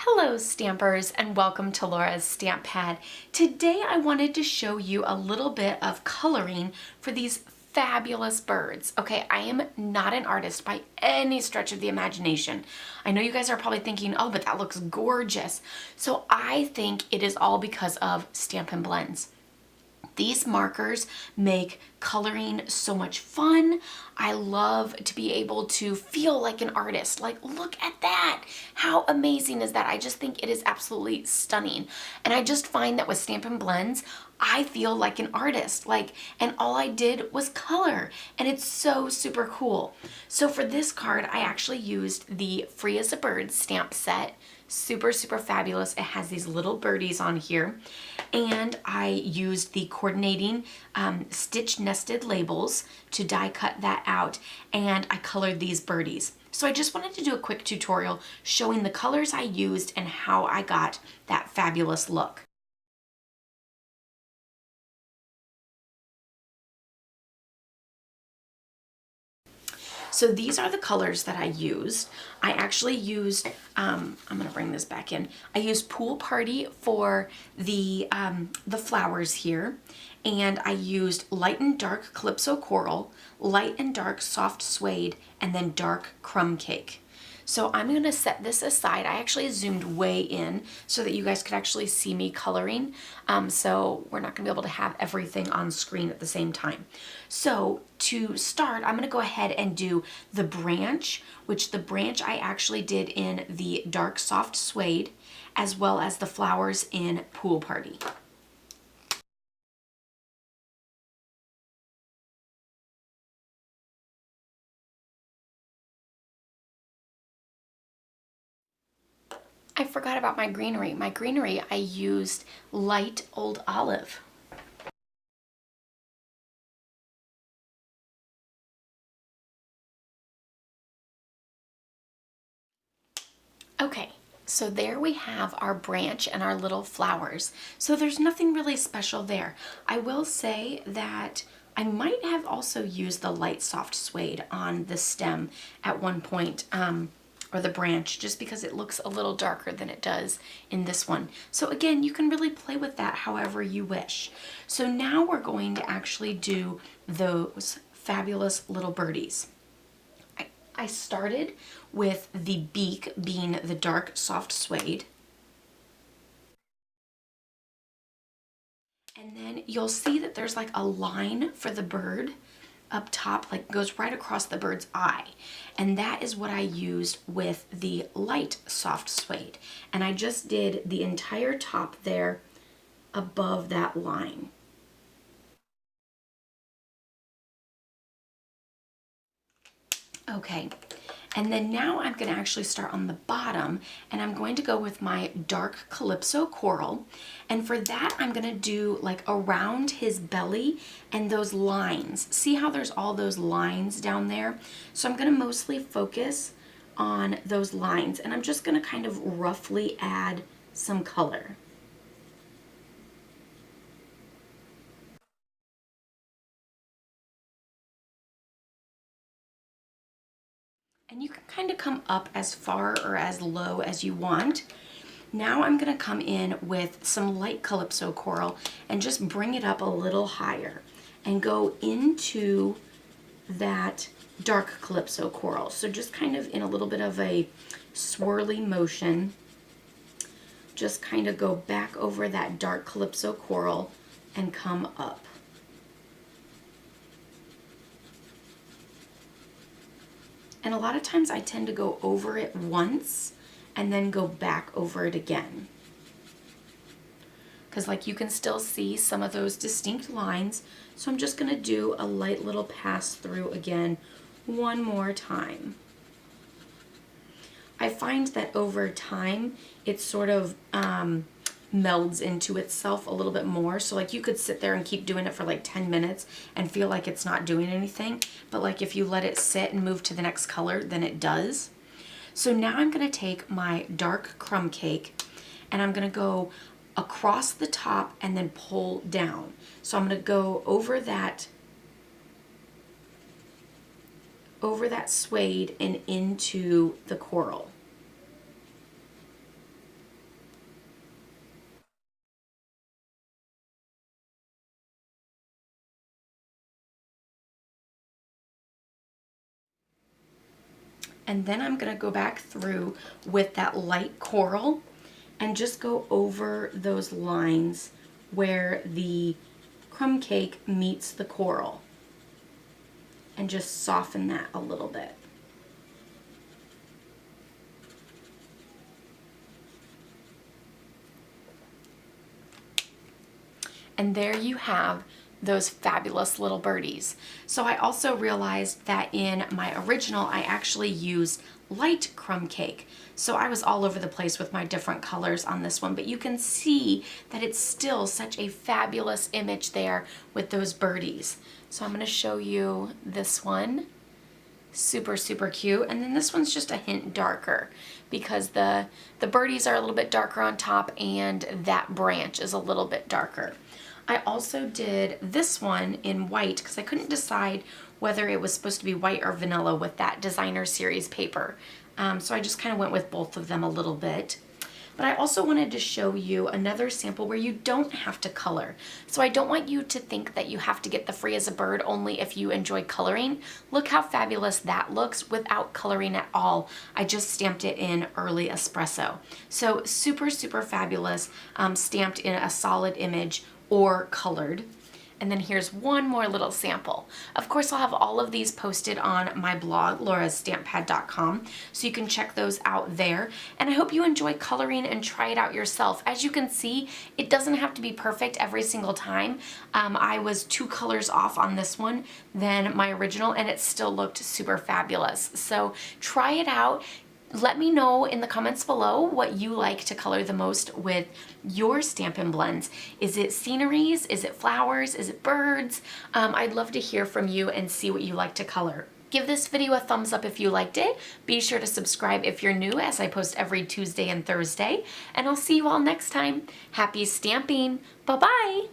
Hello Stampers and welcome to Laura's Stamp Pad. Today I wanted to show you a little bit of coloring for these fabulous birds. Okay, I am not an artist by any stretch of the imagination. I know you guys are probably thinking, oh, but that looks gorgeous. So I think it is all because of Stampin' Blends. These markers make coloring so much fun. I love to be able to feel like an artist. Like, look at that. How amazing is that? I just think it is absolutely stunning. And I just find that with Stampin' Blends, I feel like an artist. And all I did was color. And it's so super cool. So for this card, I actually used the Free as a Bird stamp set. Super fabulous. It has these little birdies on here, and I used the coordinating stitch nested labels to die cut that out, and I colored these birdies. So I just wanted to do a quick tutorial showing the colors I used and how I got that fabulous look. So these are the colors that I used. I actually used, I'm gonna bring this back in. I used Pool Party for the flowers here. And I used light and dark Calypso Coral, light and dark Soft Suede, and then dark Crumb Cake. So I'm gonna set this aside. I actually zoomed way in so that you guys could actually see me coloring. So we're not gonna be able to have everything on screen at the same time. So to start, I'm gonna go ahead and do the branch, which the branch I actually did in the dark Soft Suede, as well as the flowers in Pool Party. I forgot about my greenery. My greenery, I used light Old Olive. Okay, so there we have our branch and our little flowers. So there's nothing really special there. I will say that I might have also used the light soft suede on the stem at one point, or the branch, just because it looks a little darker than it does in this one. So again, you can really play with that however you wish. So now we're going to actually do those fabulous little birdies. I started with the beak being the dark soft suede. And then you'll see that there's like a line for the bird up top, like goes right across the bird's eye. And that is what I used with the light soft suede. And I just did the entire top there above that line. Okay, and then now I'm going to actually start on the bottom, and I'm going to go with my dark Calypso Coral. And for that, I'm going to do like around his belly and those lines. See how there's all those lines down there? So I'm going to mostly focus on those lines, and I'm just going to kind of roughly add some color. And you can kind of come up as far or as low as you want. Now I'm going to come in with some light Calypso Coral and just bring it up a little higher and go into that dark Calypso Coral. So just kind of in a little bit of a swirly motion, just kind of go back over that dark Calypso Coral and come up. And a lot of times I tend to go over it once and then go back over it again. Because like you can still see some of those distinct lines. So I'm just going to do a light little pass through again one more time. I find that over time it sort of melds into itself a little bit more. So like you could sit there and keep doing it for like 10 minutes and feel like it's not doing anything. But like if you let it sit and move to the next color, then it does. So now I'm going to take my dark Crumb Cake and I'm going to go across the top and then pull down. So I'm going to go over that suede and into the coral. And then I'm gonna go back through with that light coral and just go over those lines where the crumb cake meets the coral and just soften that a little bit. And there you have those fabulous little birdies. So I also realized that in my original, I actually used light crumb cake. So I was all over the place with my different colors on this one, but you can see that it's still such a fabulous image there with those birdies. So I'm gonna show you this one. Super, super cute. And then this one's just a hint darker because the birdies are a little bit darker on top and that branch is a little bit darker. I also did this one in white because I couldn't decide whether it was supposed to be white or vanilla with that designer series paper. So I just kind of went with both of them a little bit. But I also wanted to show you another sample where you don't have to color. So I don't want you to think that you have to get the free as a bird only if you enjoy coloring. Look how fabulous that looks without coloring at all. I just stamped it in early espresso. So super, super fabulous, stamped in a solid image or colored. And then here's one more little sample. Of course, I'll have all of these posted on my blog, LaurasStampPad.com, so you can check those out there. And I hope you enjoy coloring and try it out yourself. As you can see, it doesn't have to be perfect every single time. I was 2 colors off on this one than my original, and it still looked super fabulous. So try it out. Let me know in the comments below what you like to color the most with your Stampin' blends. Is it sceneries? Is it flowers? Is it birds? I'd love to hear from you and see what you like to color. Give this video a thumbs up if you liked it. Be sure to subscribe if you're new, as I post every Tuesday and Thursday. And I'll see you all next time. Happy stamping. Bye-bye.